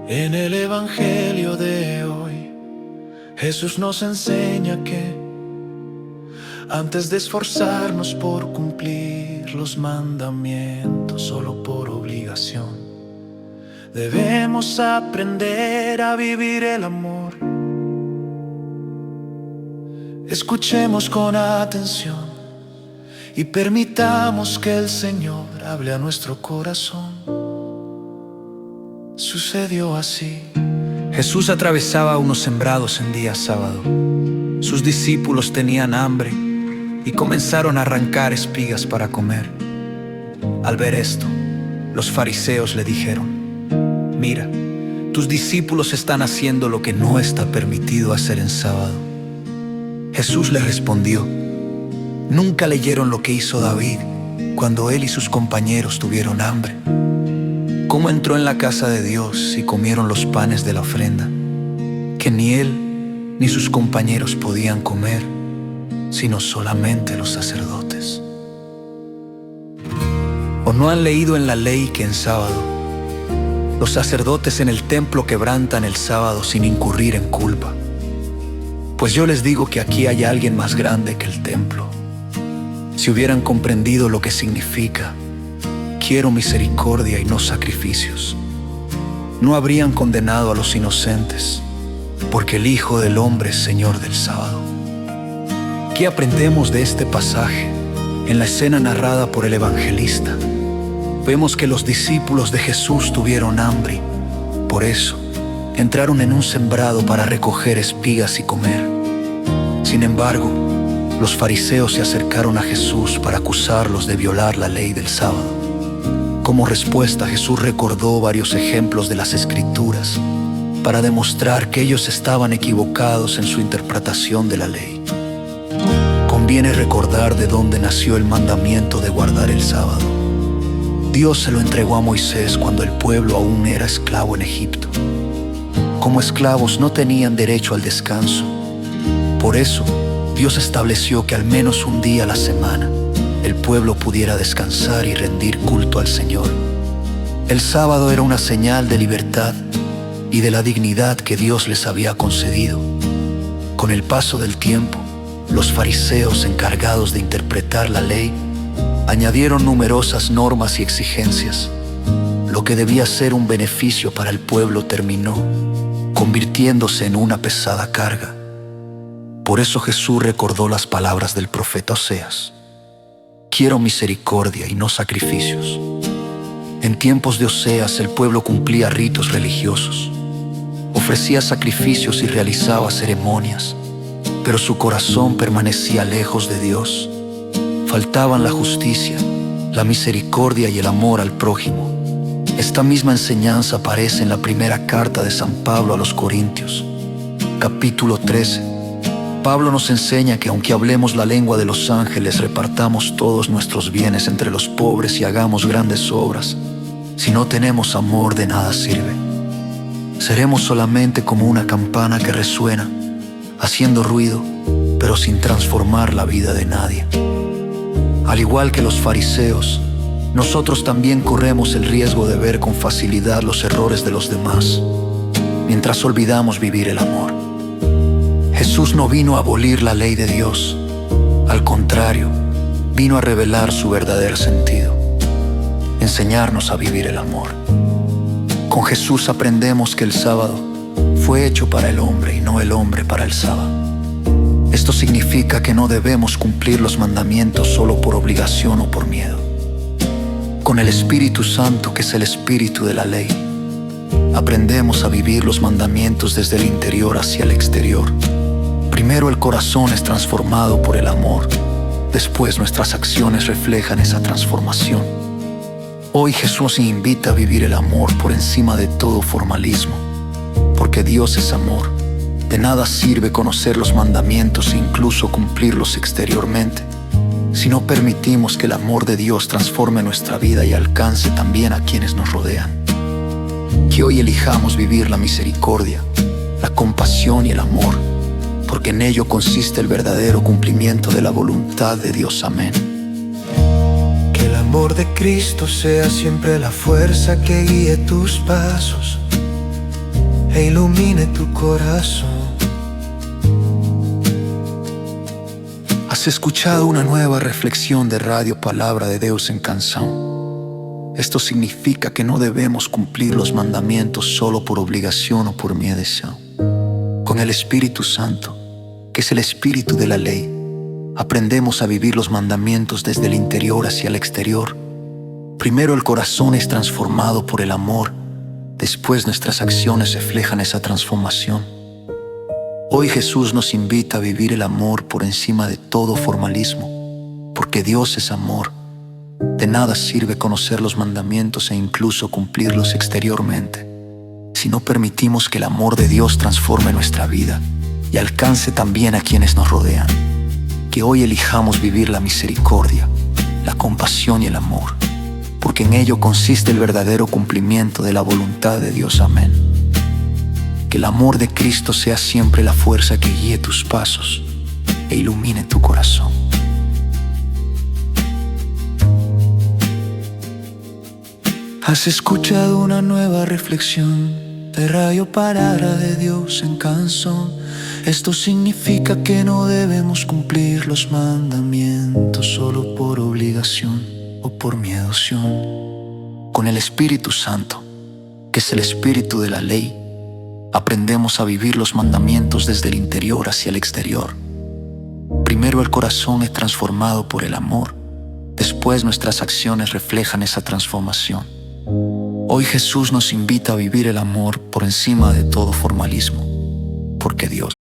En el Evangelio de hoy, Jesús nos enseña que antes de esforzarnos por cumplir los mandamientos solo por obligación, debemos aprender a vivir el amor. Escuchemos con atención y permitamos que el Señor hable a nuestro corazón. Sucedió así. Jesús atravesaba unos sembrados en día sábado. Sus discípulos tenían hambre y comenzaron a arrancar espigas para comer. Al ver esto, los fariseos le dijeron: «Mira, tus discípulos están haciendo lo que no está permitido hacer en sábado». Jesús les respondió: «¿Nunca leyeron lo que hizo David cuando él y sus compañeros tuvieron hambre? Cómo entró en la casa de Dios y comieron los panes de la ofrenda, que ni él ni sus compañeros podían comer, sino solamente los sacerdotes. ¿O no han leído en la ley que en sábado los sacerdotes en el templo quebrantan el sábado sin incurrir en culpa? Pues yo les digo que aquí hay alguien más grande que el templo. Si hubieran comprendido lo que significa quiero misericordia y no sacrificios, no habrían condenado a los inocentes, porque el Hijo del Hombre es Señor del sábado». ¿Qué aprendemos de este pasaje? En la escena narrada por el evangelista, vemos que los discípulos de Jesús tuvieron hambre. Por eso, entraron en un sembrado para recoger espigas y comer. Sin embargo, los fariseos se acercaron a Jesús para acusarlos de violar la ley del sábado. Como respuesta, Jesús recordó varios ejemplos de las Escrituras para demostrar que ellos estaban equivocados en su interpretación de la ley. Conviene recordar de dónde nació el mandamiento de guardar el sábado. Dios se lo entregó a Moisés cuando el pueblo aún era esclavo en Egipto. Como esclavos no tenían derecho al descanso. Por eso, Dios estableció que al menos un día a la semana el pueblo pudiera descansar y rendir culto al Señor. El sábado era una señal de libertad y de la dignidad que Dios les había concedido. Con el paso del tiempo, los fariseos encargados de interpretar la ley añadieron numerosas normas y exigencias. Lo que debía ser un beneficio para el pueblo terminó convirtiéndose en una pesada carga. Por eso Jesús recordó las palabras del profeta Oseas: «Quiero misericordia y no sacrificios». En tiempos de Oseas el pueblo cumplía ritos religiosos, ofrecía sacrificios y realizaba ceremonias, pero su corazón permanecía lejos de Dios. Faltaban la justicia, la misericordia y el amor al prójimo. Esta misma enseñanza aparece en la primera carta de San Pablo a los Corintios, capítulo 13. Pablo nos enseña que aunque hablemos la lengua de los ángeles, repartamos todos nuestros bienes entre los pobres y hagamos grandes obras, si no tenemos amor, de nada sirve. Seremos solamente como una campana que resuena, haciendo ruido, pero sin transformar la vida de nadie. Al igual que los fariseos, nosotros también corremos el riesgo de ver con facilidad los errores de los demás, mientras olvidamos vivir el amor. Jesús no vino a abolir la ley de Dios. Al contrario, vino a revelar su verdadero sentido, enseñarnos a vivir el amor. Con Jesús aprendemos que el sábado fue hecho para el hombre y no el hombre para el sábado. Esto significa que no debemos cumplir los mandamientos solo por obligación o por miedo. Con el Espíritu Santo, que es el espíritu de la ley, aprendemos a vivir los mandamientos desde el interior hacia el exterior. Primero el corazón es transformado por el amor, después nuestras acciones reflejan esa transformación. Hoy Jesús invita a vivir el amor por encima de todo formalismo, porque Dios es amor. De nada sirve conocer los mandamientos e incluso cumplirlos exteriormente, si no permitimos que el amor de Dios transforme nuestra vida y alcance también a quienes nos rodean. Que hoy elijamos vivir la misericordia, la compasión y el amor, porque en ello consiste el verdadero cumplimiento de la voluntad de Dios. Amén. Que el amor de Cristo sea siempre la fuerza que guíe tus pasos. e ilumine tu corazón. Has escuchado una nueva reflexión de Radio Palabra de Deus en Canção. Esto significa que no debemos cumplir los mandamientos solo por obligación o por miedo. Con el Espíritu Santo, que es el espíritu de la ley, aprendemos a vivir los mandamientos desde el interior hacia el exterior. Primero el corazón es transformado por el amor, después nuestras acciones reflejan esa transformación. Hoy Jesús nos invita a vivir el amor por encima de todo formalismo, porque Dios es amor. De nada sirve conocer los mandamientos e incluso cumplirlos exteriormente, si no permitimos que el amor de Dios transforme nuestra vida y alcance también a quienes nos rodean. Que hoy elijamos vivir la misericordia, la compasión y el amor, porque en ello consiste el verdadero cumplimiento de la voluntad de Dios. Amén. Que el amor de Cristo sea siempre la fuerza que guíe tus pasos e ilumine tu corazón. Has escuchado una nueva reflexión de Radio Palabra de Dios en Canção. Esto significa que no debemos cumplir los mandamientos solo por obligación o por miedo. Con el Espíritu Santo, que es el espíritu de la ley, aprendemos a vivir los mandamientos desde el interior hacia el exterior. Primero el corazón es transformado por el amor, después nuestras acciones reflejan esa transformación. Hoy Jesús nos invita a vivir el amor por encima de todo formalismo, porque Dios